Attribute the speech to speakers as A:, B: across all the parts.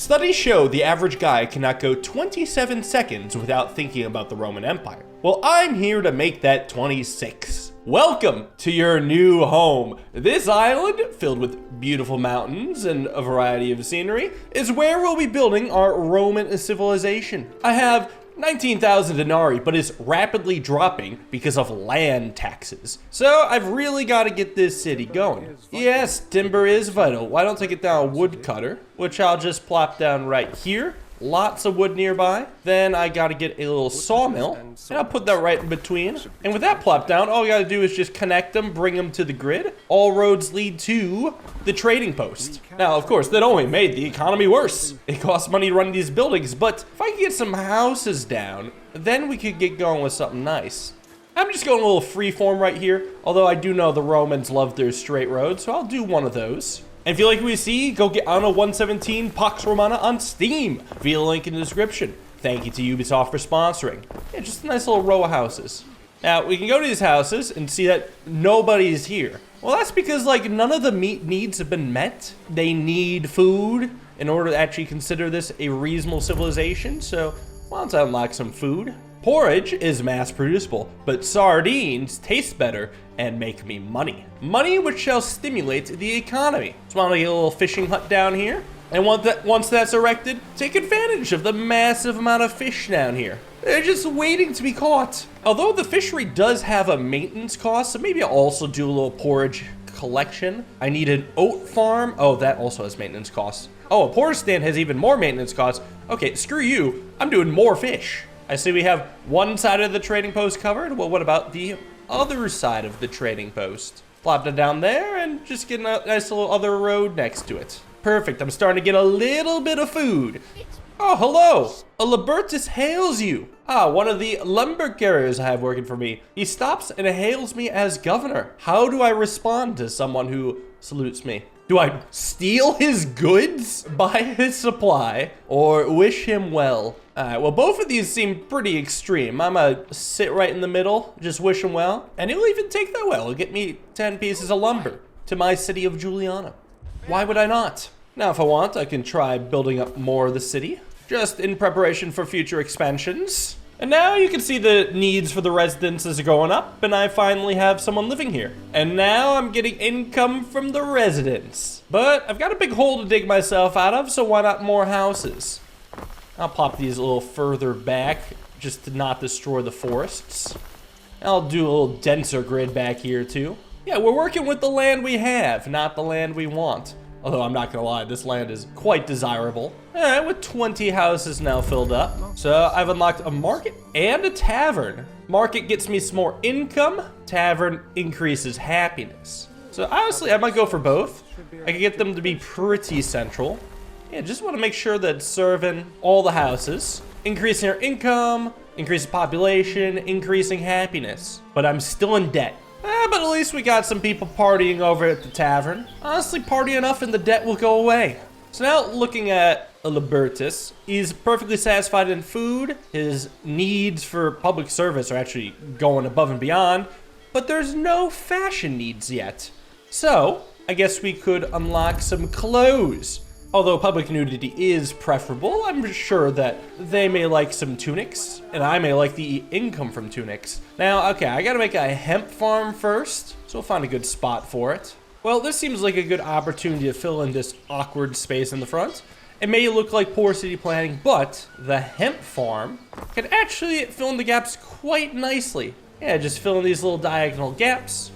A: Studies show the average guy cannot go 27 seconds without thinking about the Roman Empire. Well, I'm here to make that 26. Welcome to your new home. This island, filled with beautiful mountains and a variety of scenery, is where we'll be building our Roman civilization. I have 19,000 denarii, but is rapidly dropping because of land taxes. So I've really got to get this city going. Yes, timber is vital. Why don't I get down a woodcutter, which I'll just plop down right here. Lots of wood nearby. Then I got to get a little sawmill, and I'll put that right in between. And with that plopped down, all you got to do is just connect them, bring them to the grid. All roads lead to the trading post. Now, of course, that only made the economy worse. It costs money to run these buildings, but if I could get some houses down, then we could get going with something nice. I'm just going a little freeform right here, although I do know the Romans love their straight roads, so I'll do one of those. And if you like what you see, go get Anno 117 Pax Romana on Steam via the link in the description. Thank you to Ubisoft for sponsoring. Yeah, just a nice little row of houses. Now, we can go to these houses and see that nobody's here. Well, that's because, like, none of the needs have been met. They need food in order to actually consider this a reasonable civilization, so why don't I unlock some food? Porridge is mass producible, but sardines taste better and make me money. Money which shall stimulate the economy. So why don't I get a little fishing hut down here? And once that's erected, take advantage of the massive amount of fish down here. They're just waiting to be caught. Although the fishery does have a maintenance cost, so maybe I'll also do a little porridge collection. I need an oat farm. Oh, that also has maintenance costs. Oh, a porridge stand has even more maintenance costs. Okay, screw you. I'm doing more fish. I see we have one side of the trading post covered. Well, what about the other side of the trading post? Plop it down there and just get a nice little other road next to it. Perfect, I'm starting to get a little bit of food. Oh, hello, a Libertus hails you. Ah, one of the lumber carriers I have working for me. He stops and hails me as governor. How do I respond to someone who salutes me? Do I steal his goods, buy his supply, or wish him well? Alright, well, both of these seem pretty extreme. I'm gonna sit right in the middle, just wish him well, and he'll even take that well. He'll get me 10 pieces of lumber to my city of Juliana. Why would I not? Now, if I want, I can try building up more of the city, just in preparation for future expansions. And now you can see the needs for the residences are going up, and I finally have someone living here. And now I'm getting income from the residents. But I've got a big hole to dig myself out of, so why not more houses? I'll pop these a little further back, just to not destroy the forests. I'll do a little denser grid back here too. Yeah, we're working with the land we have, not the land we want. Although I'm not gonna lie, this land is quite desirable. With 20 houses now filled up. So I've unlocked a market and a tavern. Market gets me some more income. Tavern increases happiness. So honestly, I might go for both. I can get them to be pretty central. Yeah, just wanna make sure that it's serving all the houses. Increasing our income, increasing population, increasing happiness. But I'm still in debt. But at least we got some people partying over at the tavern. Honestly, party enough and the debt will go away. So now looking at Libertus, he's perfectly satisfied in food. His needs for public service are actually going above and beyond, but there's no fashion needs yet. So I guess we could unlock some clothes. Although public nudity is preferable, I'm sure that they may like some tunics, and I may like the income from tunics. Now, okay, I gotta make a hemp farm first, so we'll find a good spot for it. Well, this seems like a good opportunity to fill in this awkward space in the front. It may look like poor city planning, but the hemp farm can actually fill in the gaps quite nicely. Yeah, just fill in these little diagonal gaps,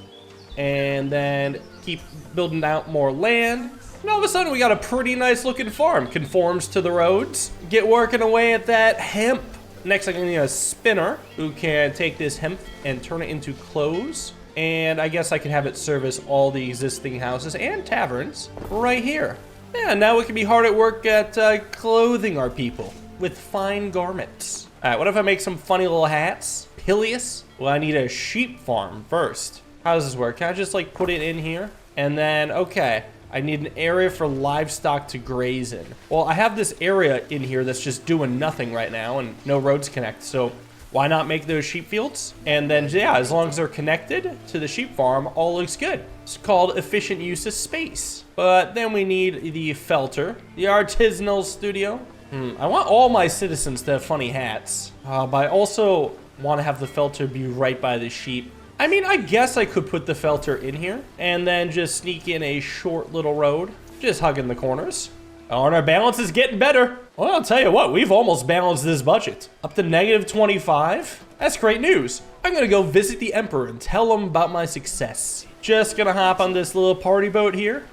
A: and then keep building out more land. And all of a sudden, we got a pretty nice looking farm. Conforms to the roads. Get working away at that hemp. Next, I'm gonna need a spinner who can take this hemp and turn it into clothes. And I guess I can have it service all the existing houses and taverns right here. Yeah, now we can be hard at work at clothing our people with fine garments. All right, what if I make some funny little hats? Pilius? Well, I need a sheep farm first. How does this work? Can I just like put it in here? And then, okay. I need an area for livestock to graze in. Well, I have this area in here that's just doing nothing right now and no roads connect. So why not make those sheep fields? And then, yeah, as long as they're connected to the sheep farm, all looks good. It's called efficient use of space. But then we need the felter, the artisanal studio. I want all my citizens to have funny hats, but I also want to have the felter be right by the sheep. I mean, I guess I could put the felter in here and then just sneak in a short little road, just hugging the corners. Oh, and our balance is getting better. Well, I'll tell you what, we've almost balanced this budget. Up to -25. That's great news. I'm gonna go visit the Emperor and tell him about my success. Just gonna hop on this little party boat here.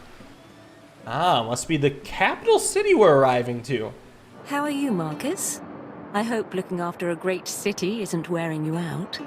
A: Ah, must be the capital city we're arriving to.
B: How are you, Marcus? I hope looking after a great city isn't wearing you out.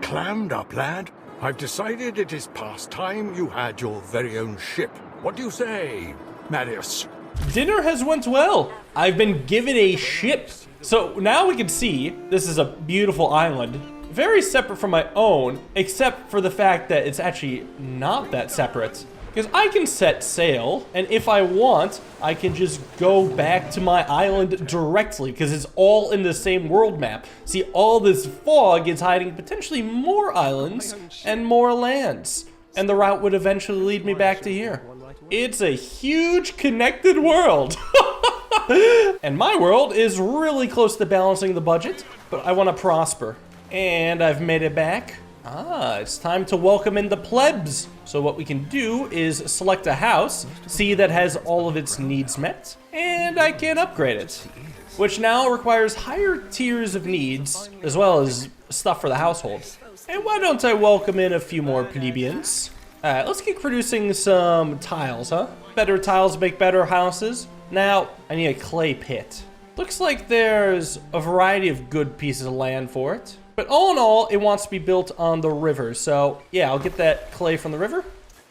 C: Clammed up, lad. I've decided it is past time you had your very own ship. What do you say, Marius?
A: Dinner has went well. I've been given a ship. So now we can see this is a beautiful island, very separate from my own, except for the fact that it's actually not that separate. Because I can set sail, and if I want, I can just go back to my island directly, because it's all in the same world map. See, all this fog is hiding potentially more islands and more lands, and the route would eventually lead me back to here. It's a huge connected world. And my world is really close to balancing the budget, but I want to prosper. And I've made it back. Ah, it's time to welcome in the plebs. So what we can do is select a house, see that has all of its needs met, and I can upgrade it, which now requires higher tiers of needs, as well as stuff for the household. And why don't I welcome in a few more plebeians? Alright, let's keep producing some tiles, huh? Better tiles make better houses. Now, I need a clay pit. Looks like there's a variety of good pieces of land for it. But all in all, it wants to be built on the river. So yeah, I'll get that clay from the river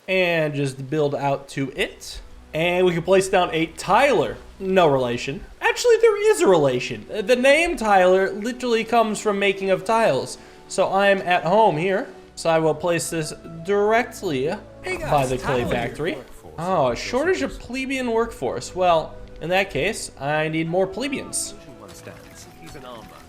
A: and just build out to it. And we can place down a tiler. No relation. Actually, there is a relation. The name Tyler literally comes from making of tiles. So I'm at home here. So I will place this directly by the clay factory. Oh, a shortage of plebeian workforce. Well, in that case, I need more plebeians.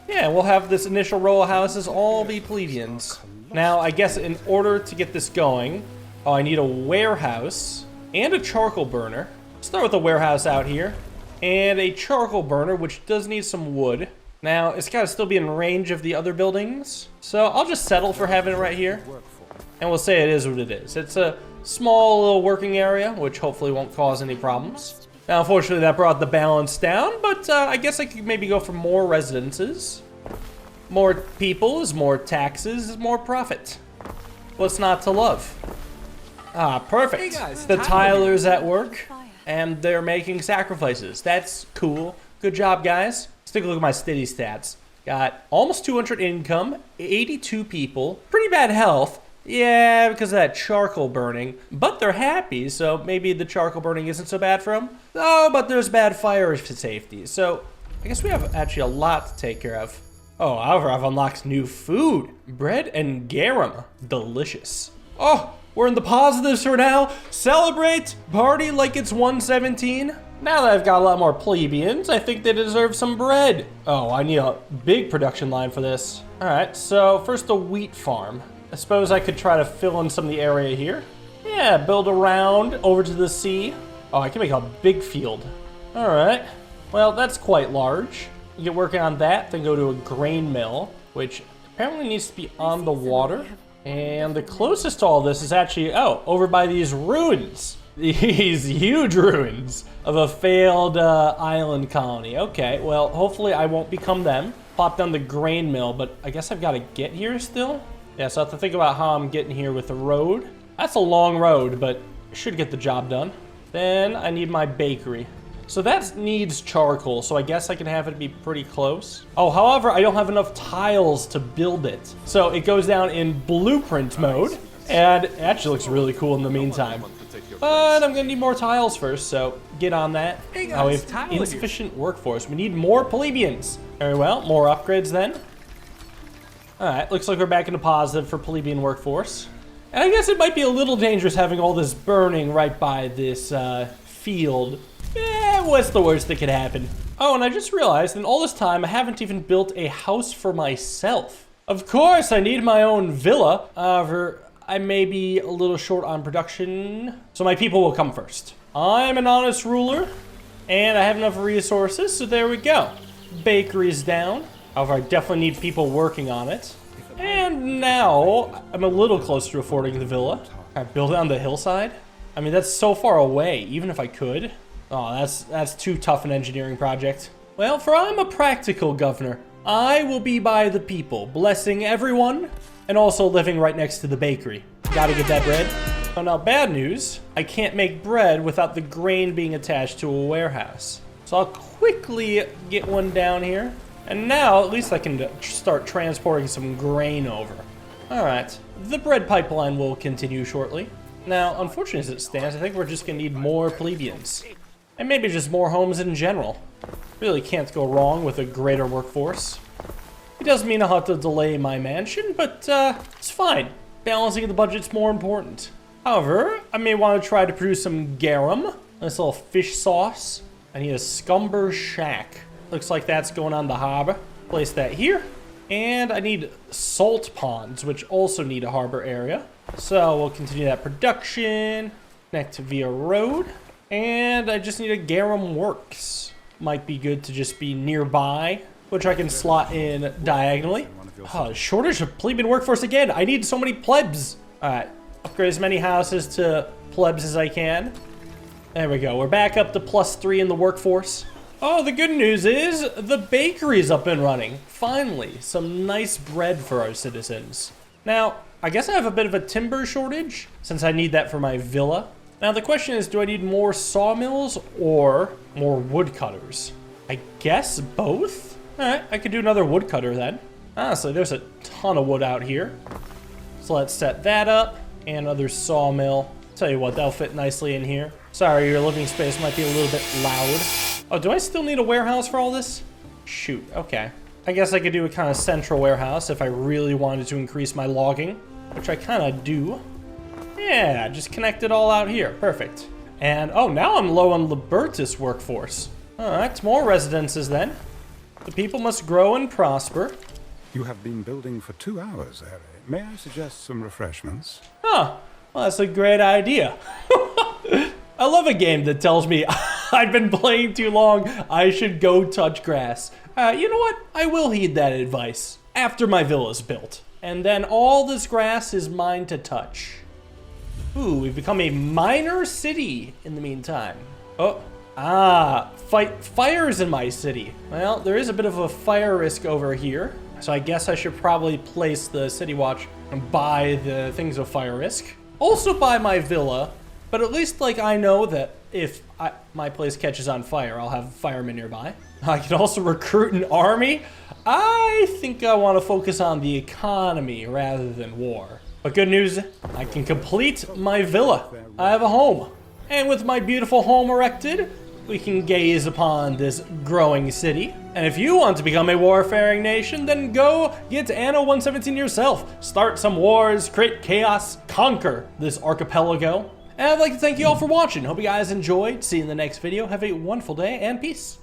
A: Yeah, we'll have this initial row of houses all be plebeians. Now, I guess in order to get this going, I need a warehouse and a charcoal burner. Start with a warehouse out here and a charcoal burner, which does need some wood. Now, it's got to still be in range of the other buildings. So I'll just settle for having it right here. And we'll say it is what it is. It's a small little working area, which hopefully won't cause any problems. Now, unfortunately, that brought the balance down, but I guess I could maybe go for more residences. More people is more taxes is more profit. What's not to love? Ah, perfect. Hey guys, the Tyler's at work, and they're making sacrifices. That's cool. Good job, guys. Let's take a look at my steady stats. Got almost 200 income, 82 people, pretty bad health. Yeah, because of that charcoal burning. But they're happy, so maybe the charcoal burning isn't so bad for them. Oh, but there's bad fire safety. So I guess we have actually a lot to take care of. Oh, however, I've unlocked new food. Bread and garum. Delicious. Oh, we're in the positives for now. Celebrate, party like it's 117. Now that I've got a lot more plebeians, I think they deserve some bread. Oh, I need a big production line for this. All right, so first a wheat farm. I suppose I could try to fill in some of the area here. Yeah, build around over to the sea. Oh, I can make a big field. All right. Well, that's quite large. You get working on that, then go to a grain mill, which apparently needs to be on the water. And the closest to all this is actually, over by these ruins. These huge ruins of a failed island colony. Okay, well, hopefully I won't become them. Pop down the grain mill, but I guess I've got to get here still. Yeah, so I have to think about how I'm getting here with the road. That's a long road, but it should get the job done. Then I need my bakery. So that needs charcoal, so I guess I can have it be pretty close. Oh, however, I don't have enough tiles to build it. So it goes down in blueprint mode, and it actually looks really cool in the meantime. But I'm gonna need more tiles first, so get on that. Now we have insufficient workforce. We need more plebeians. Very well, more upgrades then. All right, looks like we're back into positive for plebeian workforce. And I guess it might be a little dangerous having all this burning right by this field. What's the worst that could happen? Oh, and I just realized in all this time, I haven't even built a house for myself. Of course, I need my own villa. However, I may be a little short on production, so my people will come first. I'm an honest ruler, and I have enough resources, so there we go. Bakery's down. However, I definitely need people working on it. And now, I'm a little close to affording the villa. Can I build it on the hillside? I mean, that's so far away, even if I could. Oh, that's too tough an engineering project. Well, for I'm a practical governor. I will be by the people, blessing everyone, and also living right next to the bakery. Gotta get that bread. Oh, now, bad news. I can't make bread without the grain being attached to a warehouse. So I'll quickly get one down here. And now, at least I can start transporting some grain over. Alright, the bread pipeline will continue shortly. Now, unfortunately as it stands, I think we're just gonna need more plebeians. And maybe just more homes in general. Really can't go wrong with a greater workforce. It does mean I'll have to delay my mansion, but it's fine. Balancing the budget's more important. However, I may want to try to produce some garum. Nice little fish sauce. I need a scumber shack. Looks like that's going on the harbor. Place that here. And I need salt ponds, which also need a harbor area. So we'll continue that production. Connect via road. And I just need a garum works. Might be good to just be nearby, which I can slot in diagonally. Oh, shortage of plebeian workforce again. I need so many plebs. All right, upgrade as many houses to plebs as I can. There we go. We're back up to +3 in the workforce. Oh, the good news is the bakery's up and running. Finally, some nice bread for our citizens. Now, I guess I have a bit of a timber shortage since I need that for my villa. Now, the question is, do I need more sawmills or more woodcutters? I guess both? All right, I could do another woodcutter then. Honestly, there's a ton of wood out here. So let's set that up. And another sawmill. Tell you what, that'll fit nicely in here. Sorry, your living space might be a little bit loud. Oh, do I still need a warehouse for all this? Shoot, okay. I guess I could do a kind of central warehouse if I really wanted to increase my logging, which I kind of do. Yeah, just connect it all out here. Perfect. And, oh, now I'm low on Libertus workforce. All right, more residences then. The people must grow and prosper.
C: You have been building for 2 hours, Harry. May I suggest some refreshments?
A: Oh, well, that's a great idea. I love a game that tells me I've been playing too long, I should go touch grass. You know what? I will heed that advice after my villa's built. And then all this grass is mine to touch. Ooh, we've become a minor city in the meantime. Oh, fires in my city. Well, there is a bit of a fire risk over here. So I guess I should probably place the city watch and buy the things of fire risk. Also buy my villa, but at least like I know that if my place catches on fire, I'll have firemen nearby. I can also recruit an army. I think I want to focus on the economy rather than war. But good news, I can complete my villa. I have a home. And with my beautiful home erected, we can gaze upon this growing city. And if you want to become a warfaring nation, then go get Anno 117 yourself. Start some wars, create chaos, conquer this archipelago. And I'd like to thank you all for watching. Hope you guys enjoyed. See you in the next video. Have a wonderful day and peace.